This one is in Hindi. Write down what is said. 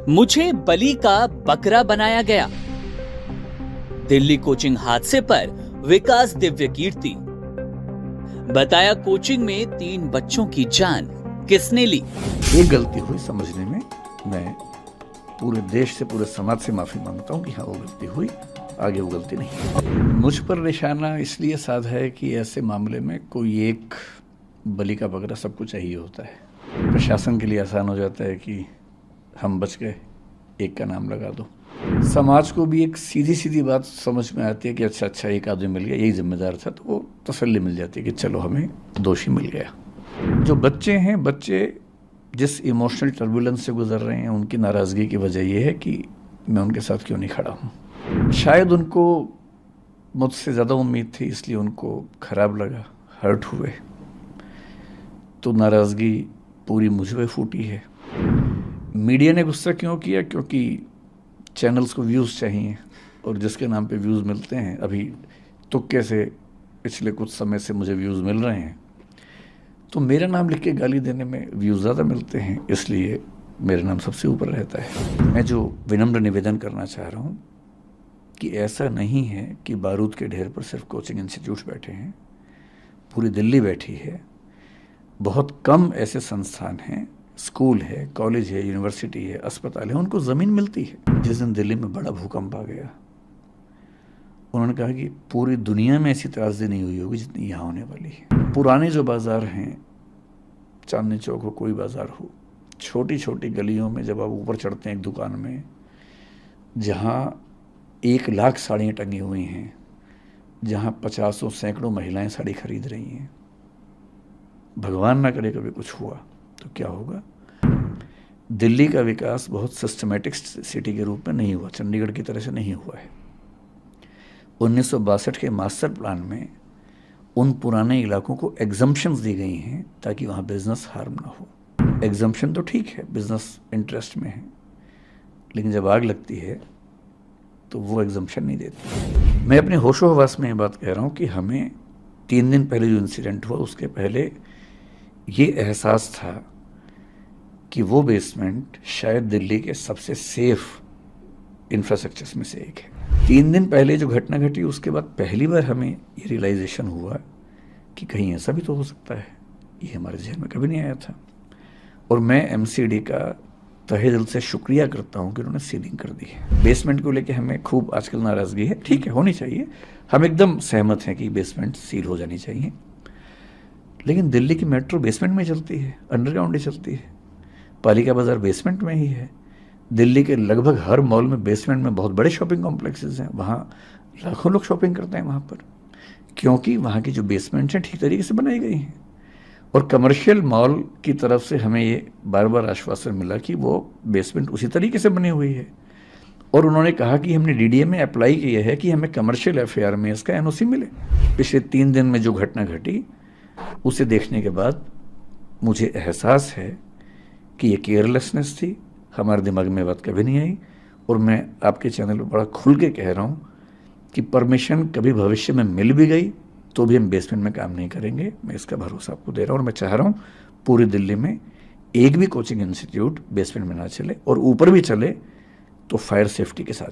मुझे बलि का बकरा बनाया गया। दिल्ली कोचिंग हादसे पर विकास दिव्य कीर्ति। बताया कोचिंग में 3 बच्चों की जान किसने ली। एक गलती हुई समझने में, मैं पूरे देश से, पूरे समाज से माफी मांगता हूं कि हाँ वो गलती हुई, आगे वो गलती नहीं। मुझ पर निशाना इसलिए साधा है कि ऐसे मामले में कोई एक बलि का बकरा सबको चाहिए होता है। प्रशासन के लिए आसान हो जाता है कि हम बच गए, एक का नाम लगा दो। समाज को भी एक सीधी सीधी बात समझ में आती है कि अच्छा एक आदमी मिल गया, यही जिम्मेदार था, तो वो तसल्ली मिल जाती है कि चलो हमें दोषी मिल गया। जो बच्चे हैं, बच्चे जिस इमोशनल टर्बुलेंस से गुजर रहे हैं, उनकी नाराज़गी की वजह यह है कि मैं उनके साथ क्यों नहीं खड़ा हूँ। शायद उनको मुझसे ज़्यादा उम्मीद थी, इसलिए उनको खराब लगा, हर्ट हुए, तो नाराज़गी पूरी मुझ पे फूटी है। मीडिया ने गुस्सा क्यों किया? क्योंकि चैनल्स को व्यूज़ चाहिए, और जिसके नाम पे व्यूज़ मिलते हैं, अभी तुक्के से पिछले कुछ समय से मुझे व्यूज़ मिल रहे हैं, तो मेरा नाम लिख के गाली देने में व्यूज़ ज़्यादा मिलते हैं, इसलिए मेरा नाम सबसे ऊपर रहता है। मैं जो विनम्र निवेदन करना चाह रहा हूँ कि ऐसा नहीं है कि बारूद के ढेर पर सिर्फ कोचिंग इंस्टीट्यूट्स बैठे हैं, पूरी दिल्ली बैठी है। बहुत कम ऐसे संस्थान हैं, स्कूल है, कॉलेज है, यूनिवर्सिटी है, अस्पताल है, उनको ज़मीन मिलती है। जिस दिन दिल्ली में बड़ा भूकंप आ गया, उन्होंने कहा कि पूरी दुनिया में ऐसी त्रासदी नहीं हुई होगी जितनी यहाँ होने वाली है। पुराने जो बाज़ार हैं, चांदनी चौक हो, कोई बाज़ार हो, छोटी छोटी गलियों में जब आप ऊपर चढ़ते हैं एक दुकान में, जहाँ 1 लाख साड़ियाँ टंगी हुई हैं, जहाँ 50 सैकड़ों महिलाएं साड़ी खरीद रही हैं, भगवान ना करे कभी कुछ हुआ तो क्या होगा। दिल्ली का विकास बहुत सिस्टमैटिक सिटी के रूप में नहीं हुआ, चंडीगढ़ की तरह से नहीं हुआ है। 1962 के मास्टर प्लान में उन पुराने इलाकों को एग्जम्पशंस दी गई हैं ताकि वहाँ बिजनेस हार्म ना हो। एग्जम्पशन तो ठीक है, बिजनेस इंटरेस्ट में है, लेकिन जब आग लगती है तो वो एग्जम्पशन नहीं देती। मैं अपने होशो हवास में ये बात कह रहा हूँ कि हमें 3 दिन पहले जो इंसिडेंट हुआ, उसके पहले ये एहसास था कि वो बेसमेंट शायद दिल्ली के सबसे सेफ इंफ्रास्ट्रक्चर्स में से एक है। 3 दिन पहले जो घटना घटी, उसके बाद पहली बार हमें ये रियलाइजेशन हुआ कि कहीं ऐसा भी तो हो सकता है। ये हमारे जहन में कभी नहीं आया था। और मैं एमसीडी का तहे दिल से शुक्रिया करता हूँ कि उन्होंने सीलिंग कर दी है। बेसमेंट को लेके हमें खूब आजकल नाराज़गी है, ठीक है, होनी चाहिए, हम एकदम सहमत हैं कि बेसमेंट सील हो जानी चाहिए, लेकिन दिल्ली की मेट्रो बेसमेंट में चलती है, अंडरग्राउंड ही चलती है। पालिका बाजार बेसमेंट में ही है। दिल्ली के लगभग हर मॉल में बेसमेंट में बहुत बड़े शॉपिंग कॉम्प्लेक्सेस हैं, वहाँ लाखों लोग शॉपिंग करते हैं वहाँ पर, क्योंकि वहाँ की जो बेसमेंट्स हैं ठीक तरीके से बनाई गई हैं। और कमर्शियल मॉल की तरफ से हमें ये बार बार आश्वासन मिला कि वो बेसमेंट उसी तरीके से बनी हुई है, और उन्होंने कहा कि हमने डीडीए में अप्लाई किया है कि हमें कमर्शियल एफएआर में इसका एनओसी मिले। पिछले 3 दिन में जो घटना घटी, उसे देखने के बाद मुझे एहसास है कि ये केयरलेसनेस थी, हमारे दिमाग में बात कभी नहीं आई। और मैं आपके चैनल पर बड़ा खुल के कह रहा हूँ कि परमिशन कभी भविष्य में मिल भी गई तो भी हम बेसमेंट में काम नहीं करेंगे। मैं इसका भरोसा आपको दे रहा हूँ, और मैं चाह रहा हूँ पूरी दिल्ली में एक भी कोचिंग इंस्टीट्यूट बेसमेंट में ना चले, और ऊपर भी चले तो फायर सेफ्टी के साथ।